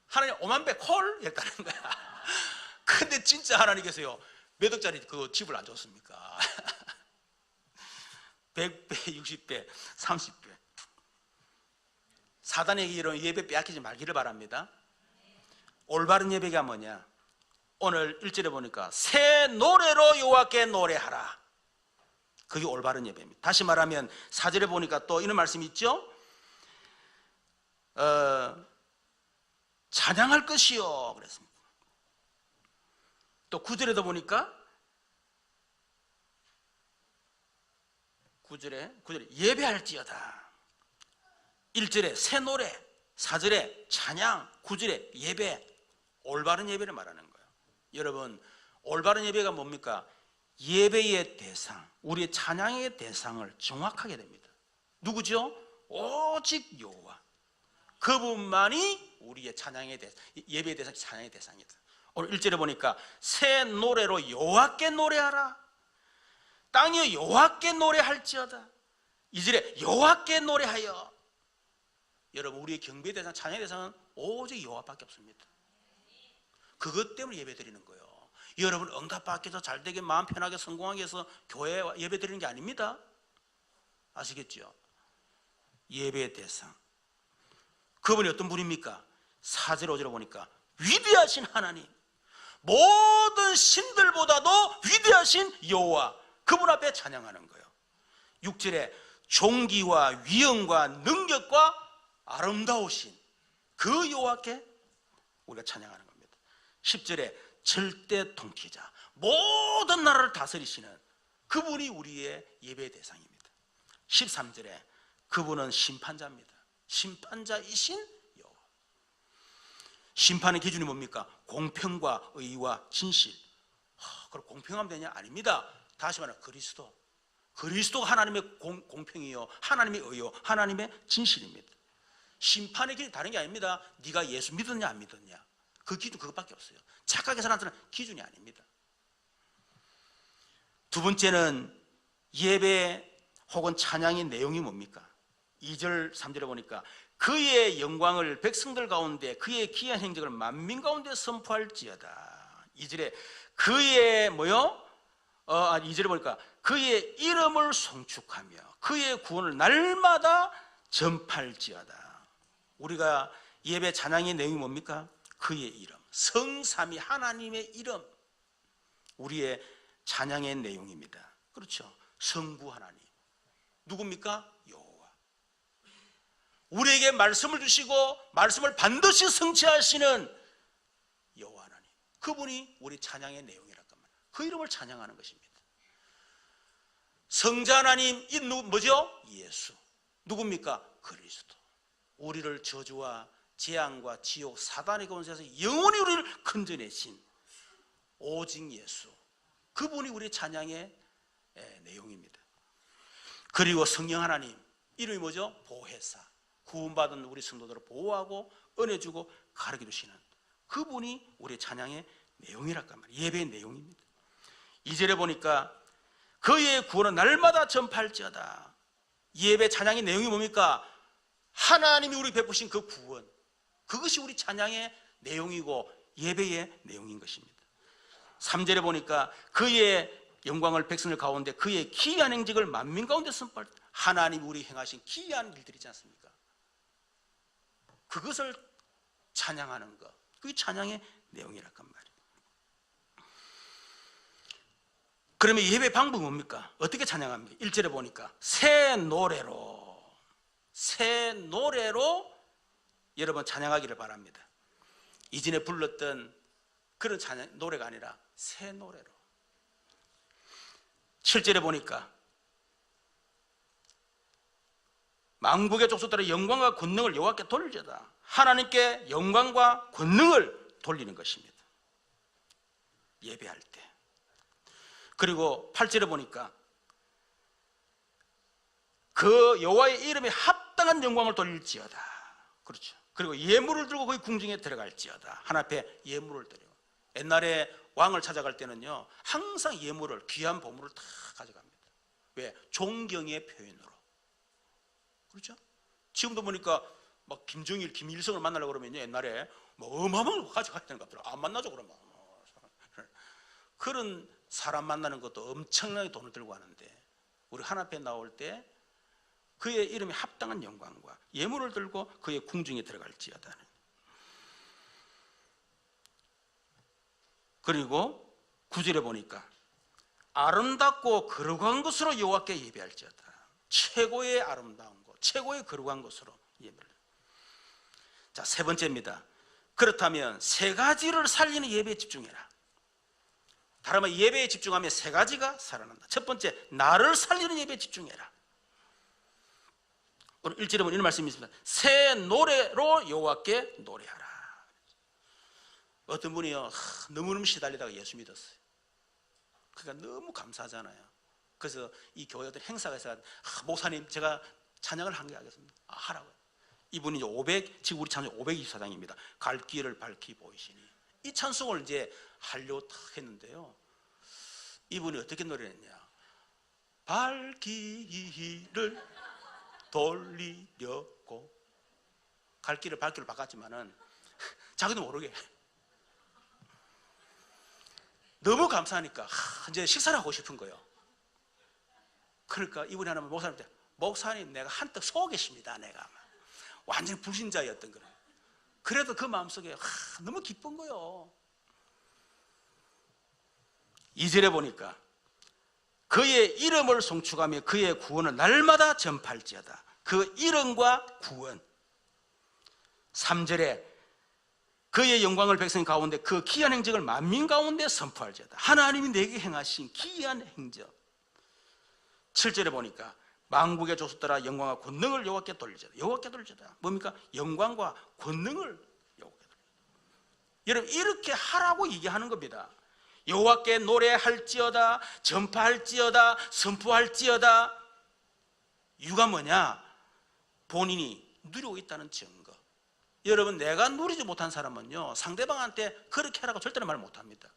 하나님 5만 배 콜? 했다는 거야. 근데 진짜 하나님께서요, 몇 억짜리 그 집을 안 줬습니까? 100배, 60배, 30배. 사단에게 이런 예배 빼앗기지 말기를 바랍니다. 올바른 예배가 뭐냐? 오늘 1절에 보니까 새 노래로 여호와께 노래하라. 그게 올바른 예배입니다. 다시 말하면 4절에 보니까 또 이런 말씀이 있죠. 찬양할 것이요 그랬습니다. 또 9절에도 보니까 9절에 예배할지어다. 1절에 새 노래, 4절에 찬양, 9절에 예배. 올바른 예배를 말하는 거예요. 여러분, 올바른 예배가 뭡니까? 예배의 대상, 우리의 찬양의 대상을 정확하게 됩니다. 누구죠? 오직 여호와. 그분만이 우리의 찬양의 대상, 예배의 대상, 찬양의 대상이다. 오늘 1절에 보니까 새 노래로 여호와께 노래하라. 땅이 여호와께 노래할지어다. 2절에 여호와께 노래하여. 여러분, 우리의 경배의 대상, 찬양의 대상은 오직 여호와밖에 없습니다. 그것 때문에 예배 드리는 거예요. 여러분 응답받게 해서 잘되게 마음 편하게 성공하게 해서 교회에 예배 드리는 게 아닙니다. 아시겠죠? 예배의 대상, 그분이 어떤 분입니까? 4절 5절에 보니까 위대하신 하나님, 모든 신들보다도 위대하신 여호와, 그분 앞에 찬양하는 거예요. 6절에 존귀와 위엄과 능력과 아름다우신 그 여호와께 우리가 찬양하는 겁니다. 10절에 절대 통치자, 모든 나라를 다스리시는 그분이 우리의 예배의 대상입니다. 13절에 그분은 심판자입니다. 심판자이신 여호와. 심판의 기준이 뭡니까? 공평과 의와 진실. 그럼 공평하면 되냐? 아닙니다. 다시 말하면 그리스도가 하나님의 공평이요, 하나님의 의요, 하나님의 진실입니다. 심판의 기준이 다른 게 아닙니다. 네가 예수 믿었냐 안 믿었냐, 그 기준 그것밖에 없어요. 착하게 살아가는 기준이 아닙니다. 두 번째는 예배 혹은 찬양의 내용이 뭡니까? 2절 3절에 보니까 그의 영광을 백성들 가운데 그의 기한 행적을 만민 가운데 선포할지어다. 2절에 그의 2절에 보니까 그의 이름을 송축하며 그의 구원을 날마다 전파할지어다. 우리가 예배 찬양의 내용이 뭡니까? 그의 이름, 성삼위 하나님의 이름, 우리의 찬양의 내용입니다. 그렇죠? 성부 하나님 누굽니까? 여호와. 우리에게 말씀을 주시고 말씀을 반드시 성취하시는 여호와 하나님, 그분이 우리 찬양의 내용이랄까 말이에요. 그 이름을 찬양하는 것입니다. 성자 하나님, 이 뭐죠? 예수. 누굽니까? 그리스도. 우리를 저주와 재앙과 지옥 사단의 권세에서 영원히 우리를 건져내신 오직 예수, 그분이 우리 찬양의 내용입니다. 그리고 성령 하나님, 이름이 뭐죠? 보혜사. 구원받은 우리 성도들을 보호하고 은혜 주고 가르쳐 주시는 그분이 우리 찬양의 내용이랄까 말이에요. 예배의 내용입니다. 2절에 보니까 그의 구원은 날마다 전파할지어다. 예배 찬양의 내용이 뭡니까? 하나님이 우리 베푸신 그 구원, 그것이 우리 찬양의 내용이고 예배의 내용인 것입니다. 3절에 보니까 그의 영광을 백성들 가운데 그의 기이한 행적을 만민 가운데 선포할, 하나님이 우리 행하신 기이한 일들이지 않습니까? 그것을 찬양하는 것, 그게 찬양의 내용이랄까 말이에요. 그러면 예배 방법은 뭡니까? 어떻게 찬양합니까? 1절에 보니까 새 노래로 여러분 찬양하기를 바랍니다. 이전에 불렀던 그런 찬양 노래가 아니라 새 노래로. 7절에 보니까 만국의 족속들의 영광과 권능을 여호와께 돌리자. 하나님께 영광과 권능을 돌리는 것입니다. 예배할 때. 그리고 8절에 보니까 그 여호와의 이름에 합당한 영광을 돌릴지어다. 그렇죠. 그리고 예물을 들고 거기 궁중에 들어갈지어다. 하나님 앞에 예물을 드려. 옛날에 왕을 찾아갈 때는요, 항상 예물을, 귀한 보물을 다 가져갑니다. 왜? 존경의 표현으로. 그렇죠? 지금도 보니까 막 김정일, 김일성을 만나려고 그러면요, 옛날에 뭐 어마어마한 거 가져가야 되는 것 같더라고요. 안 만나죠, 그러면. 그런 사람 만나는 것도 엄청나게 돈을 들고 하는데, 우리 하나님 앞에 나올 때 그의 이름에 합당한 영광과 예물을 들고 그의 궁중에 들어갈지어다. 그리고 9절에 보니까 아름답고 거룩한 것으로 여호와께 예배할지어다. 최고의 아름다운 것, 최고의 거룩한 것으로 예배를. 자, 세 번째입니다. 그렇다면 세 가지를 살리는 예배에 집중해라. 다른 말, 예배에 집중하면 세 가지가 살아난다. 첫 번째, 나를 살리는 예배에 집중해라. 오늘 1절에 보면 이런 말씀이 있습니다. 새 노래로 여호와께 노래하라. 어떤 분이요, 너무너무 시달리다가 예수 믿었어요. 그러니까 너무 감사하잖아요. 그래서 이 교회 어떤 행사가 있어서, 목사님 제가 찬양을 한 게 하겠습니다. 하라고요. 이분이 이제 지금 우리 찬송 524장입니다. 갈 길을 밝히 보이시니, 이 찬송을 이제 하려고 탁 했는데요, 이분이 어떻게 노래했냐, 밝기를 돌리려고, 갈 길을 밝기로 바꿨지만은 자기도 모르게 너무 감사하니까 이제 식사를 하고 싶은 거예요. 그러니까 이분이 하나님 목사님한테, 목사님 내가 한턱 속겠습니다. 내가 완전히 불신자였던 거예요. 그래도 그 마음속에 너무 기쁜 거예요. 2절에 보니까 그의 이름을 송축하며 그의 구원을 날마다 전파할지어다. 그 이름과 구원. 3절에 그의 영광을 백성 가운데 그 기이한 행적을 만민 가운데 선포할지어다. 하나님이 내게 행하신 기이한 행적. 7절에 보니까 만국의 족속들아 영광과 권능을 여호와께 돌리자. 여호와께 돌리자. 뭡니까? 영광과 권능을 여호와께 돌리자. 여러분, 이렇게 하라고 얘기하는 겁니다. 여호와께 노래할지어다, 전파할지어다, 선포할지어다. 이유가 뭐냐? 본인이 누리고 있다는 증거. 여러분, 내가 누리지 못한 사람은요, 상대방한테 그렇게 하라고 절대로 말 못합니다.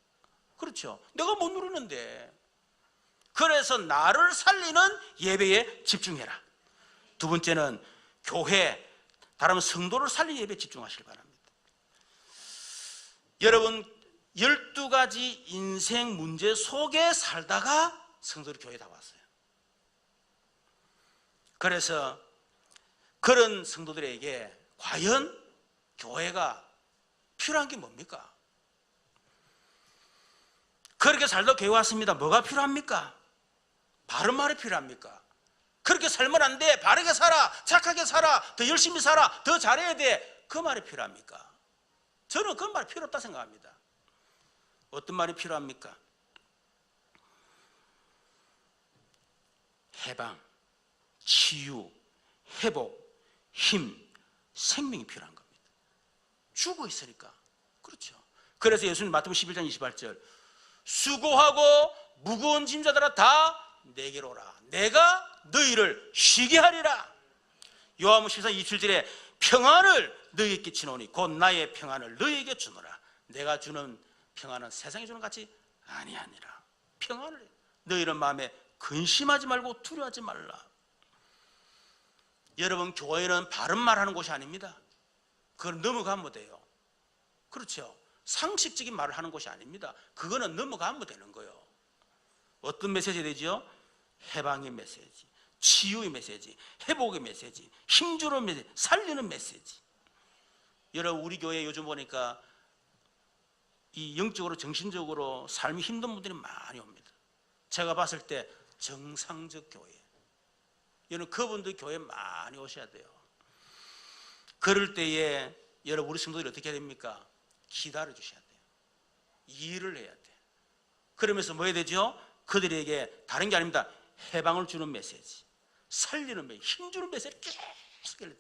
그렇죠? 내가 못 누리는데. 그래서 나를 살리는 예배에 집중해라. 두 번째는 교회, 다른 성도를 살리는 예배에 집중하시길 바랍니다. 여러분 12가지 인생 문제 속에 살다가 성도들이 교회에 다 왔어요. 그래서 그런 성도들에게 과연 교회가 필요한 게 뭡니까? 그렇게 살다 교회 왔습니다. 뭐가 필요합니까? 바른 말이 필요합니까? 그렇게 살면 안 돼. 바르게 살아. 착하게 살아. 더 열심히 살아. 더 잘해야 돼. 그 말이 필요합니까? 저는 그 말이 필요 없다 생각합니다. 어떤 말이 필요합니까? 해방, 치유, 회복, 힘, 생명이 필요한 겁니다. 죽어 있으니까. 그렇죠. 그래서 예수님 마태복음 11장 28절 수고하고 무거운 짐자들아 다 내게로 오라. 내가 너희를 쉬게 하리라. 요한복음 14장 27절에 평안을 너희에게 끼치노니 곧 나의 평안을 너희에게 주노라. 내가 주는 평안은 세상이 주는 같이 아니하니라. 평안을 너희는 마음에 근심하지 말고 두려워하지 말라. 여러분 교회는 바른 말하는 곳이 아닙니다. 그걸 넘어가면 돼요. 그렇죠. 상식적인 말을 하는 곳이 아닙니다. 그거는 넘어가면 되는 거예요. 어떤 메시지 되죠? 해방의 메시지, 치유의 메시지, 회복의 메시지, 힘주는 메시지, 살리는 메시지. 여러분 우리 교회 요즘 보니까 이 영적으로 정신적으로 삶이 힘든 분들이 많이 옵니다. 제가 봤을 때 정상적 교회. 여러분 그분들 교회 많이 오셔야 돼요. 그럴 때에 여러분 우리 성도들이 어떻게 해야 됩니까? 기다려 주셔야 돼요. 일을 해야 돼요. 그러면서 뭐 해야 되죠? 그들에게 다른 게 아닙니다. 해방을 주는 메시지, 살리는 메시지, 힘주는 메시지 계속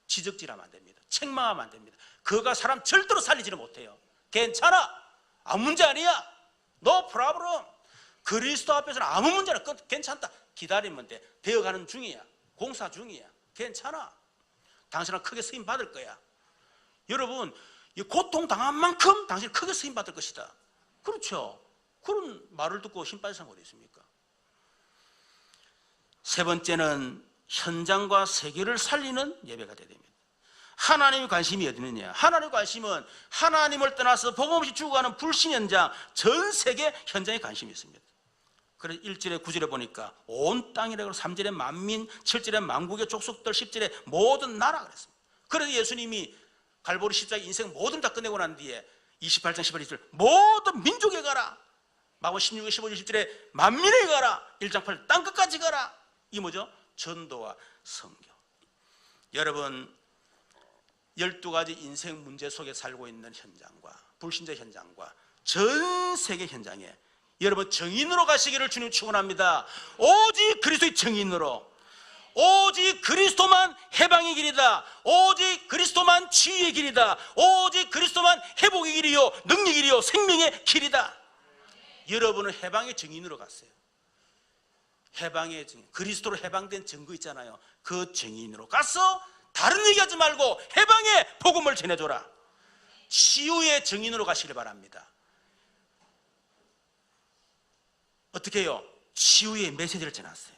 지적질하면 안 됩니다. 책망하면 안 됩니다. 그가 사람 절대로 살리지는 못해요. 괜찮아. 아무 문제 아니야. No problem. 그리스도 앞에서는 아무 문제나 괜찮다. 기다리면 돼. 되어가는 중이야. 공사 중이야. 괜찮아. 당신은 크게 쓰임 받을 거야. 여러분 고통 당한 만큼 당신은 크게 쓰임 받을 것이다. 그렇죠. 그런 말을 듣고 힘 빠진 사람 어디 있습니까? 세 번째는 현장과 세계를 살리는 예배가 되어야 됩니다. 하나님의 관심이 어디 있느냐? 하나님의 관심은 하나님을 떠나서 복음 없이 죽어가는 불신 현장, 전 세계 현장에 관심이 있습니다. 그래서 1절에 9절에 보니까 온 땅이라고 3절에 만민, 7절에 만국의 족속들, 10절에 모든 나라 그랬습니다. 그래서 예수님이 갈보리 십자가 인생 모든 다 끝내고 난 뒤에 28장 18절 모든 민족에 가라. 마가복음 16장 15절 10절에 만민에 가라. 1장 8절 땅끝까지 가라. 이 뭐죠? 전도와 선교. 여러분 12가지 인생 문제 속에 살고 있는 현장과 불신자 현장과 전 세계 현장에 여러분 정인으로 가시기를 주님 축원합니다. 오직 그리스도의 정인으로, 오직 그리스도만 해방의 길이다. 오직 그리스도만 치유의 길이다. 오직 그리스도만 회복의 길이요 능력의 길이요 생명의 길이다. 여러분은 해방의 정인으로 갔어요. 해방의 정인, 그리스도로 해방된 증거 있잖아요. 그 정인으로 가서 다른 얘기하지 말고 해방의 복음을 전해줘라. 치유의 정인으로 가시길 바랍니다. 어떻게 해요? 치유의 메시지를 전했어요.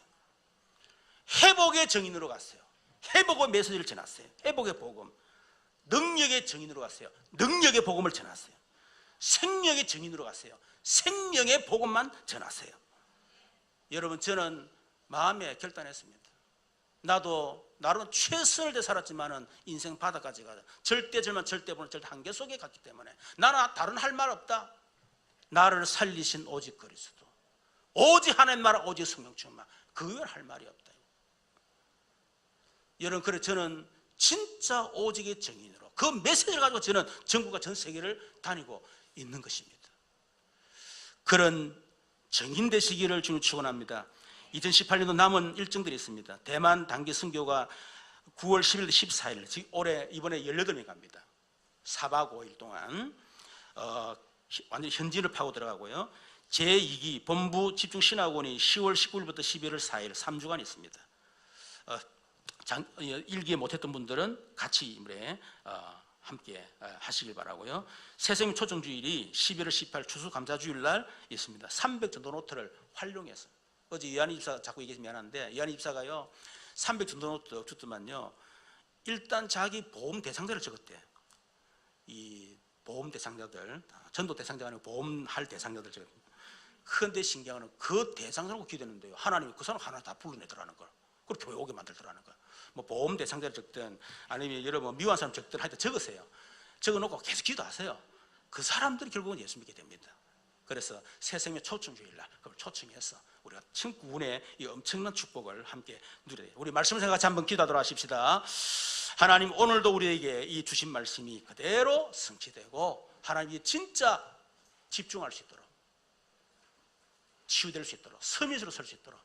회복의 정인으로 갔어요. 회복의 메시지를 전했어요. 회복의 복음. 능력의 정인으로 갔어요. 능력의 복음을 전했어요. 생명의 정인으로 갔어요. 생명의 복음만 전하세요. 여러분 저는 마음에 결단했습니다. 나도 나름 최선을 다해 살았지만은 인생 바닥까지 가자. 절대절만 절대보는 절대 한계 속에 갔기 때문에 나는 다른 할 말 없다. 나를 살리신 오직 그리스도, 오직 하나님 나라, 오직 성령 충만, 그 외에는 할 말이 없다. 여러분 그래 저는 진짜 오직의 정인으로 그 메시지를 가지고 저는 전국과 전 세계를 다니고 있는 것입니다. 그런 정인 되시기를 주님 축원합니다. 2018년도 남은 일정들이 있습니다. 대만 단기 선교가 9월 10일 14일 즉 올해 이번에 18명 갑니다. 4박 5일 동안 완전히 현지를 파고 들어가고요. 제2기 본부 집중 신학원이 10월 19일부터 11월 4일 3주간 있습니다. 1기에 못했던 분들은 같이 이번에 함께 하시길 바라고요. 새생명 초청주일이 11월 18일 추수감사주일 날 있습니다. 300 전도 노트를 활용해서 어제 이한희 집사 자꾸 얘기해서 미안한데 이한희 집사가요 300 주더만요. 일단 자기 보험 대상자를 적었대. 이 보험 대상자들, 전도 대상자가 아니고 보험할 대상자들 적었대. 그런데 신기한 건 그 대상자라고 기대는데요. 하나님이 그 사람 하나 다 불러내더라는 거야. 그리고 교회 오게 만들더라는 거야. 뭐 보험 대상자를 적든 아니면 여러분 미워한 사람 적든 하여튼 적으세요. 적어놓고 계속 기도하세요. 그 사람들이 결국은 예수 믿게 됩니다. 그래서 새생명 초청주일날 그걸 초청해서 우리가 천국운의 이 엄청난 축복을 함께 누려야 돼요. 우리 말씀을 생각같이 한번 기도하도록 하십시다. 하나님, 오늘도 우리에게 이 주신 말씀이 그대로 성취되고 하나님이 진짜 집중할 수 있도록, 치유될 수 있도록, 서밋으로 설 수 있도록,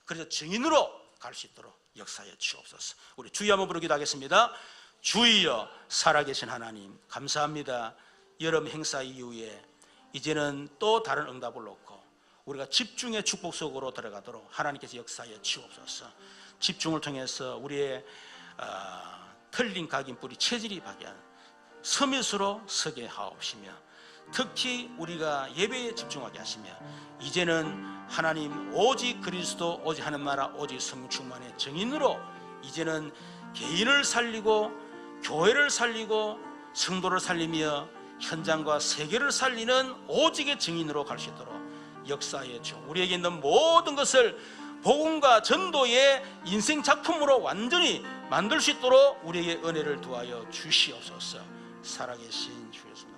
그래서 증인으로 갈 수 있도록 역사에 주옵소서. 우리 주여 한번 부르기도 하겠습니다. 주여, 살아계신 하나님 감사합니다. 여름 행사 이후에 이제는 또 다른 응답을 놓고 우리가 집중의 축복 속으로 들어가도록 하나님께서 역사에 주옵소서. 집중을 통해서 우리의 틀린 각인뿌리 체질이 박연 서밋으로 서게 하옵시며, 특히 우리가 예배에 집중하게 하시며, 이제는 하나님 오직 그리스도, 오직 하나님 나라, 오직 성령 충만의 증인으로 이제는 개인을 살리고 교회를 살리고 성도를 살리며 현장과 세계를 살리는 오직의 증인으로 갈 수 있도록 역사의 주, 우리에게 있는 모든 것을 복음과 전도의 인생 작품으로 완전히 만들 수 있도록 우리에게 은혜를 두하여 주시옵소서. 살아계신 주 예수님.